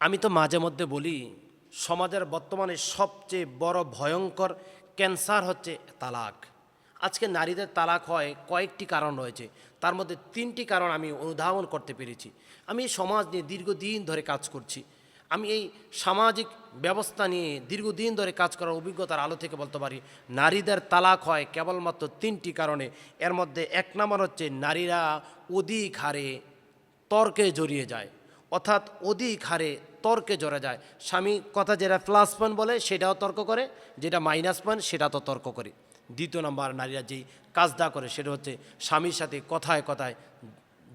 আমি তো মাঝে মধ্যে বলি সমাজের বর্তমানে সবচেয়ে বড় ভয়ঙ্কর ক্যান্সার হচ্ছে তালাক। আজকে নারীদের তালাক হয় কয়েকটি কারণ রয়েছে, তার মধ্যে তিনটি কারণ আমি অনুধাবন করতে পেরেছি। আমি এই সমাজ নিয়ে দীর্ঘদিন ধরে কাজ করছি। আমি এই সামাজিক ব্যবস্থা নিয়ে দীর্ঘদিন ধরে কাজ করার অভিজ্ঞতার আলো থেকে বলতে পারি নারীদের তালাক হয় কেবলমাত্র তিনটি কারণে। এর মধ্যে এক নম্বর হচ্ছে নারীরা অধিক হারে তর্কে জড়িয়ে যায়, অর্থাৎ অধিক হারে তর্কে জড়ে যায়। স্বামী কথা যেটা প্লাস পয়েন্ট বলে সেটাও তর্ক করে, যেটা মাইনাস পয়েন্ট সেটা তো তর্ক করে। দ্বিতীয় নাম্বার নারীরা যেই কাজটা করে সেটা হচ্ছে স্বামীর সাথে কথায় কথায়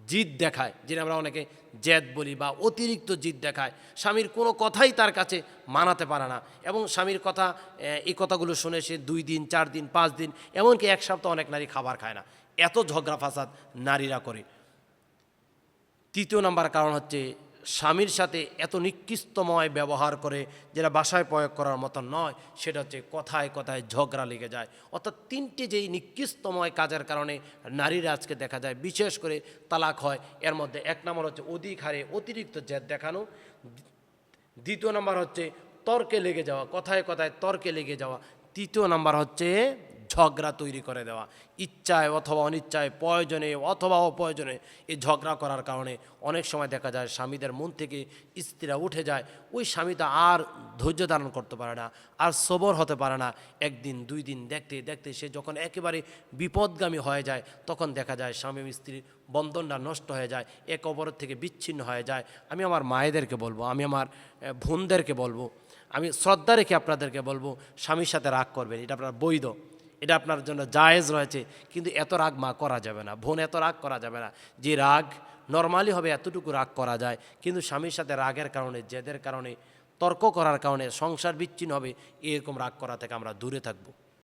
জিদ দেখায়, যেটা আমরা অনেকে জেদ বলি, বা অতিরিক্ত জিদ দেখায়। স্বামীর কোনো কথাই তার কাছে মানাতে পারে না, এবং স্বামীর কথা এই কথাগুলো শুনে সে 2 দিন 4 দিন 5 দিন এমনকি এক সপ্তাহ অনেক নারী খাবার খায় না। এত ঝগড়া ফাসাদ নারীরা করে। তৃতীয় নাম্বার কারণ হচ্ছে স্বামীর সাথে এত নিকৃষ্টময় ব্যবহার করে, যেটা বাসায় প্রয়োগ করার মতো নয়। সেটা হচ্ছে কথায় কথায় ঝগড়া লেগে যায়। অর্থাৎ তিনটি যেই নিকৃষ্টময় কাজের কারণে নারীরা আজকে দেখা যায় বিশেষ করে তালাক হয়। এর মধ্যে এক নম্বর হচ্ছে অধিক হারে অতিরিক্ত জেদ দেখানো, দ্বিতীয় নম্বর হচ্ছে তর্কে লেগে যাওয়া, কথায় কথায় তর্কে লেগে যাওয়া, তৃতীয় নাম্বার হচ্ছে ঝগড়া তৈরি করে দেওয়া। ইচ্ছায় অথবা অনিচ্ছায়, প্রয়োজনে অথবা অপ্রয়োজনে এই ঝগড়া করার কারণে অনেক সময় দেখা যায় স্বামীদের মন থেকে স্ত্রীরা উঠে যায়। ওই স্বামীটা আর ধৈর্য ধারণ করতে পারে না, আর সবর হতে পারে না। 1 দিন 2 দিন দেখতে দেখতে সে যখন একেবারে বিপদগামী হয়ে যায়, তখন দেখা যায় স্বামী স্ত্রীর বন্ধনটা নষ্ট হয়ে যায়, এক অপরের থেকে বিচ্ছিন্ন হয়ে যায়। আমি আমার মায়েদেরকে বলবো, আমি আমার বোনদেরকে বলবো, আমি শ্রদ্ধা রেখে আপনাদেরকে বলবো, স্বামীর সাথে রাগ করবেন, এটা আপনার বৈধ, এটা আপনার জন্য জায়েজ রয়েছে। কিন্তু এত রাগ মা করা যাবে না, বোন এত রাগ করা যাবে না। যে রাগ নর্মালি হবে এতটুকু রাগ করা যায়, কিন্তু স্বামীর সাথে রাগের কারণে, জেদের কারণে, তর্ক করার কারণে সংসার বিচ্ছিন্ন হবে, এরকম রাগ করা থেকে আমরা দূরে থাকবো।